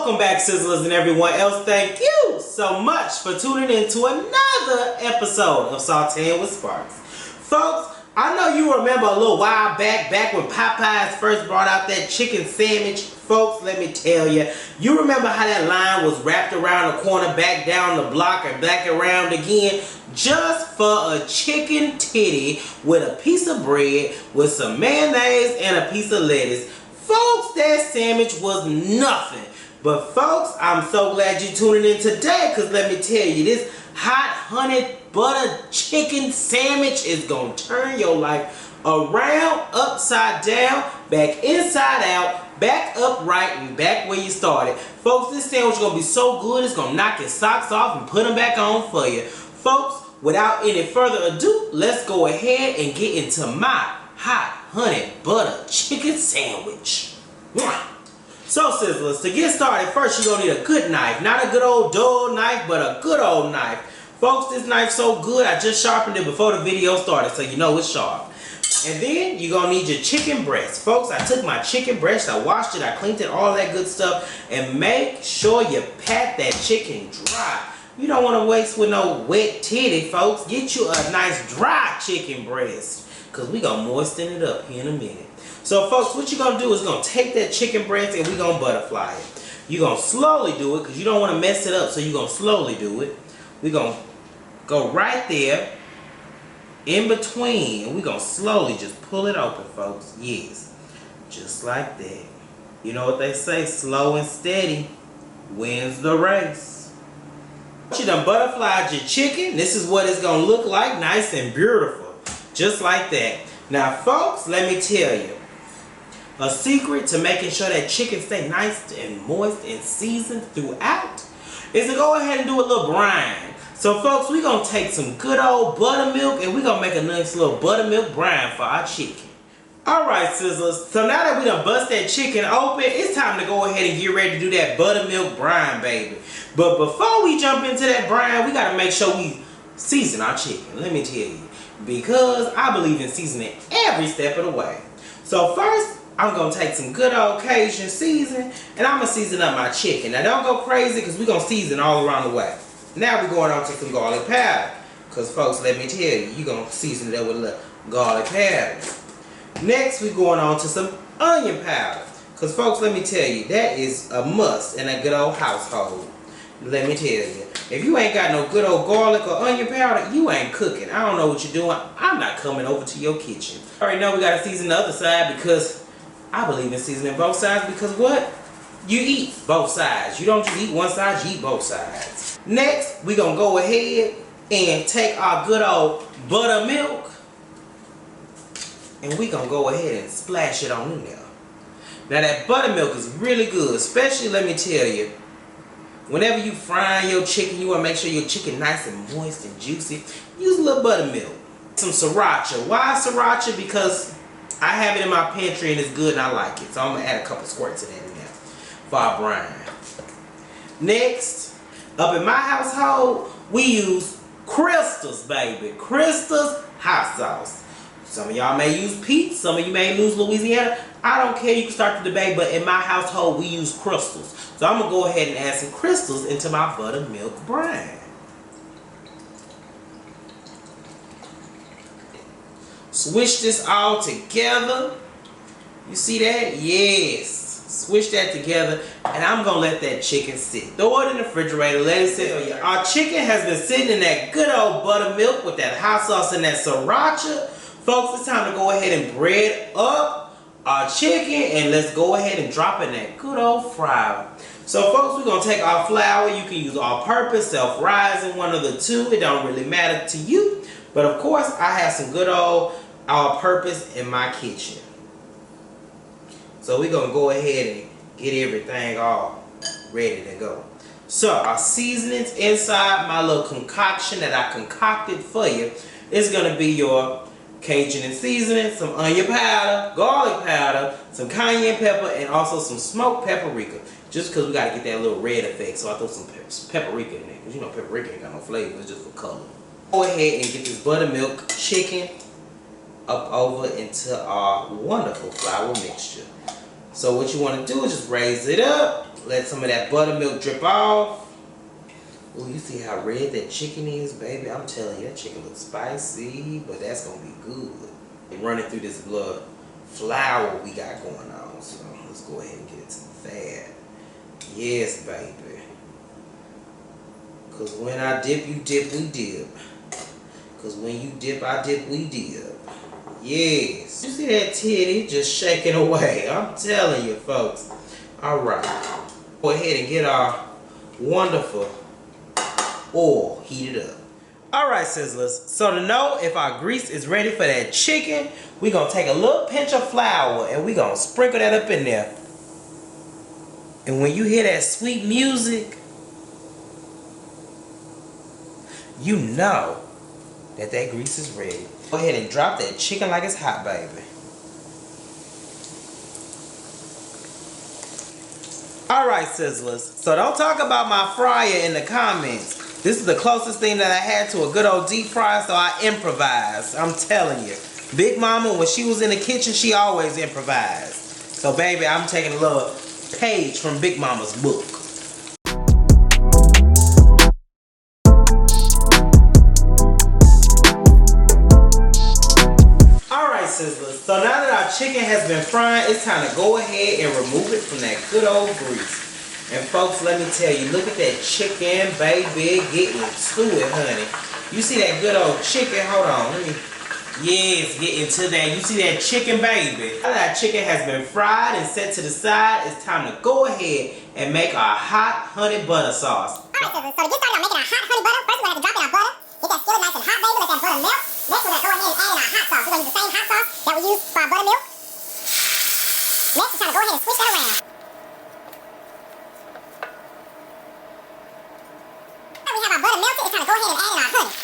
Welcome back, Sizzlers and everyone else. Thank you so much for tuning in to another episode of Sauteing with Sparks. Folks, I know you remember a little while back when Popeyes first brought out that chicken sandwich. Folks, let me tell you, you remember how that line was wrapped around the corner, back down the block, and back around again, just for a chicken titty with a piece of bread, with some mayonnaise and a piece of lettuce. Folks, that sandwich was nothing. But folks, I'm so glad you're tuning in today, because let me tell you, this hot honey butter chicken sandwich is going to turn your life around, upside down, back inside out, back upright, and back where you started. Folks, this sandwich is going to be so good, it's going to knock your socks off and put them back on for you. Folks, without any further ado, let's go ahead and get into my hot honey butter chicken sandwich. So Sizzlers, to get started, first you're going to need a good knife. Not a good old dull knife, but a good old knife. Folks, this knife's so good, I just sharpened it before the video started, so you know it's sharp. And then you're going to need your chicken breast. Folks, I took my chicken breast, I washed it, I cleaned it, all that good stuff. And make sure you pat that chicken dry. You don't want to waste with no wet titty, folks. Get you a nice dry chicken breast, because we're going to moisten it up here in a minute. So folks, what you're going to do is going to take that chicken breast and we're going to butterfly it. You're going to slowly do it because you don't want to mess it up, so you're going to slowly do it. We're going to go right there in between and we're going to slowly just pull it open, folks. Yes, just like that. You know what they say, slow and steady wins the race. You done butterflied your chicken. This is what it's going to look like, nice and beautiful, just like that. Now folks, let me tell you, a secret to making sure that chicken stay nice and moist and seasoned throughout is to go ahead and do a little brine. So folks, we're going to take some good old buttermilk and we're going to make a nice little buttermilk brine for our chicken. Alright Sizzlers, so now that we done bust that chicken open, it's time to go ahead and get ready to do that buttermilk brine, baby. But before we jump into that brine, we got to make sure we season our chicken, let me tell you. Because I believe in seasoning every step of the way. So first, I'm going to take some good old Cajun seasoning and I'm going to season up my chicken. Now don't go crazy because we're going to season all around the way. Now we're going on to some garlic powder. Because folks, let me tell you, you're going to season it up with a little garlic powder. Next, we're going on to some onion powder. Because folks, let me tell you, that is a must in a good old household. Let me tell you, if you ain't got no good old garlic or onion powder, you ain't cooking. I don't know what you're doing. I'm not coming over to your kitchen. Alright, now we got to season the other side because I believe in seasoning both sides, because what? You eat both sides. You don't just eat one side, you eat both sides. Next, we're going to go ahead and take our good old buttermilk and we're going to go ahead and splash it on in there. Now that buttermilk is really good, especially, let me tell you, whenever you frying your chicken, you want to make sure your chicken nice and moist and juicy. Use a little buttermilk. Some sriracha. Why sriracha? Because I have it in my pantry and it's good and I like it. So I'm going to add a couple squirts of that in there for our brine. Next, up in my household, we use Crystal's, baby. Crystal's hot sauce. Some of y'all may use Pete's, some of you may use Louisiana. I don't care, you can start the debate, but in my household we use Crystals. So I'm going to go ahead and add some Crystals into my buttermilk brine. Swish this all together. You see that? Yes. Swish that together. And I'm going to let that chicken sit. Throw it in the refrigerator. Let it sit. Our chicken has been sitting in that good old buttermilk with that hot sauce and that sriracha. Folks, it's time to go ahead and bread up our chicken. And let's go ahead and drop in that good old fryer. So folks, we're going to take our flour. You can use all-purpose, self-rising, one of the two. It don't really matter to you. But of course, I have some good old all-purpose in my kitchen. So we're going to go ahead and get everything all ready to go. So our seasonings inside my little concoction that I concocted for you is going to be your Cajun seasoning, some onion powder, garlic powder, some cayenne pepper, and also some smoked paprika. Just because we got to get that little red effect, so I throw some paprika in there. Because you know paprika ain't got no flavor, it's just for color. Go ahead and get this buttermilk chicken up over into our wonderful flour mixture. So what you want to do is just raise it up. Let some of that buttermilk drip off. Oh, you see how red that chicken is, baby? I'm telling you, that chicken looks spicy, but that's going to be good. And running through this blood flour we got going on. So let's go ahead and get it to the fat. Yes, baby. Because when I dip, you dip, we dip. Because when you dip, I dip, we dip. Yes. You see that titty just shaking away. I'm telling you, folks. Alright. Go ahead and get our wonderful oil heated up. Alright, sizzlers. So to know if our grease is ready for that chicken, we're going to take a little pinch of flour and we're going to sprinkle that up in there. And when you hear that sweet music, you know that grease is ready. Go ahead and drop that chicken like it's hot, baby. Alright, sizzlers. So don't talk about my fryer in the comments. This is the closest thing that I had to a good old deep fryer, so I improvised. I'm telling you. Big Mama, when she was in the kitchen, she always improvised. So, baby, I'm taking a little page from Big Mama's book. Sizzlers. So now that our chicken has been fried, it's time to go ahead and remove it from that good old grease. And folks, let me tell you, look at that chicken, baby, getting to it, honey. You see that good old chicken? Hold on, let me. Yes, get into that. You see that chicken, baby? Now that our chicken has been fried and set to the side, it's time to go ahead and make our hot honey butter sauce. Alright, so to get started on making our hot honey butter, first we're going to have to drop in our butter. Get that skillet nice and hot, baby. Let that butter melt. Next, we're going to go ahead and add in our hot sauce. We're going to use the same hot sauce that we use for our buttermilk. Next, we're trying to go ahead and switch that around. Now we have our butter melted. It's time to go ahead and add in our honey.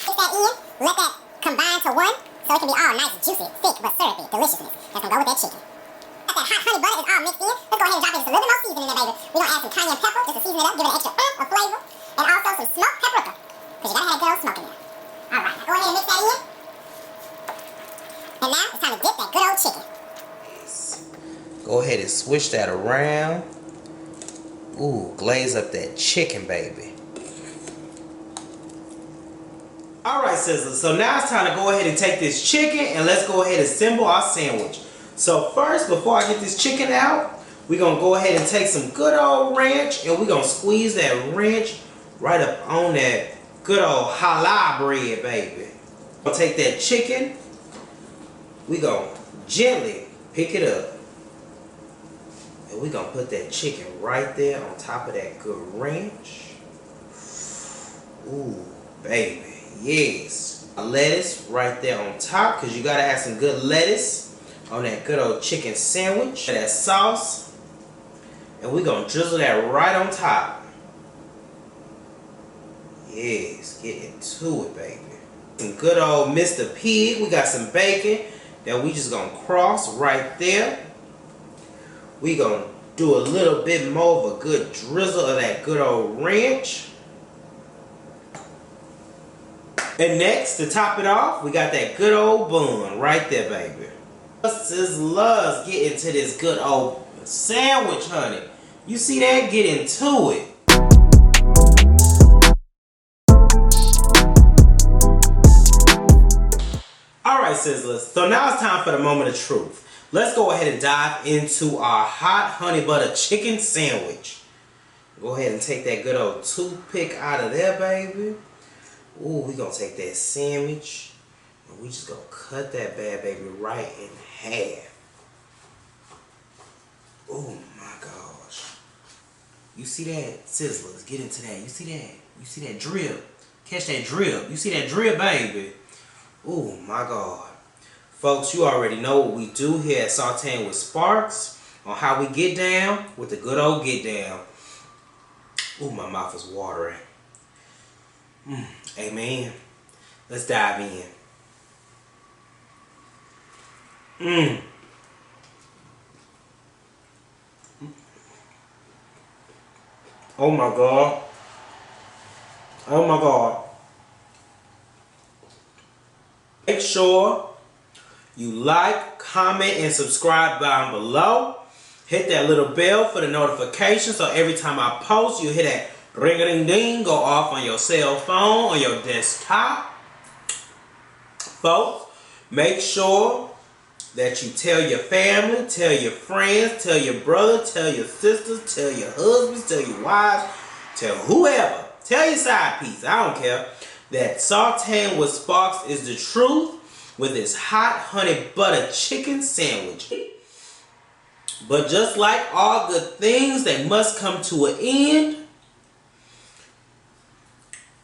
Mix that in. Let that combine to one so it can be all nice, juicy, thick, but syrupy deliciousness. That's going to go with that chicken. That hot honey butter is all mixed in. Let's go ahead and drop in just a little bit more seasoning in there, baby. We're going to add some cayenne pepper just to season it up, give it an extra of flavor. And also some smoked paprika, because you got to have that good old smoke in there. Alright, go ahead and mix that in. And now it's time to dip that good old chicken. Go ahead and switch that around. Ooh, glaze up that chicken, baby. Alright, sizzlers, so now it's time to go ahead and take this chicken and let's go ahead and assemble our sandwich. So first, before I get this chicken out, we're going to go ahead and take some good old ranch and we're going to squeeze that ranch right up on that good old challah bread, baby. We'll take that chicken. We're going to gently pick it up. And we're going to put that chicken right there on top of that good ranch. Ooh, baby. Yes. A lettuce right there on top, because you got to have some good lettuce on that good old chicken sandwich. That sauce. And we're going to drizzle that right on top. Yes, get into it, baby. Some good old Mr.Pig. We got some bacon that we just gonna cross right there. We gonna do a little bit more of a good drizzle of that good old ranch. And next, to top it off, we got that good old bun right there, baby. Sizzlers, get into this good old sandwich, honey. You see that? Get into it. Alright, sizzlers, so now it's time for the moment of truth. Let's go ahead and dive into our hot honey butter chicken sandwich. Go ahead and take that good old toothpick out of there, baby. Ooh, we gonna take that sandwich and we just gonna cut that bad baby right in half. Oh my gosh. You see that? Sizzlers, get into that. You see that? You see that drip? Catch that drip. You see that drip, baby? Oh my God. Folks, you already know what we do here at Sauteing with Sparks on how we get down with the good old get down. Oh, my mouth is watering. Amen. Let's dive in. Oh my God. Oh my God. Make sure you like, comment, and subscribe down below. Hit that little bell for the notification so every time I post, you hit that ring-a-ding-ding go off on your cell phone, on your desktop. Folks, make sure that you tell your family, tell your friends, tell your brother, tell your sisters, tell your husbands, tell your wives, tell whoever. Tell your side piece, I don't care, that sauteing with Sparks is the truth with his hot honey butter chicken sandwich. But just like all good things, they must come to an end.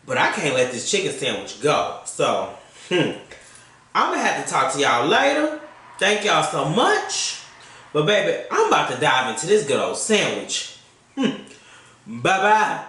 But I can't let this chicken sandwich go. So, I'm going to have to talk to y'all later. Thank y'all so much. But baby, I'm about to dive into this good old sandwich. Bye-bye.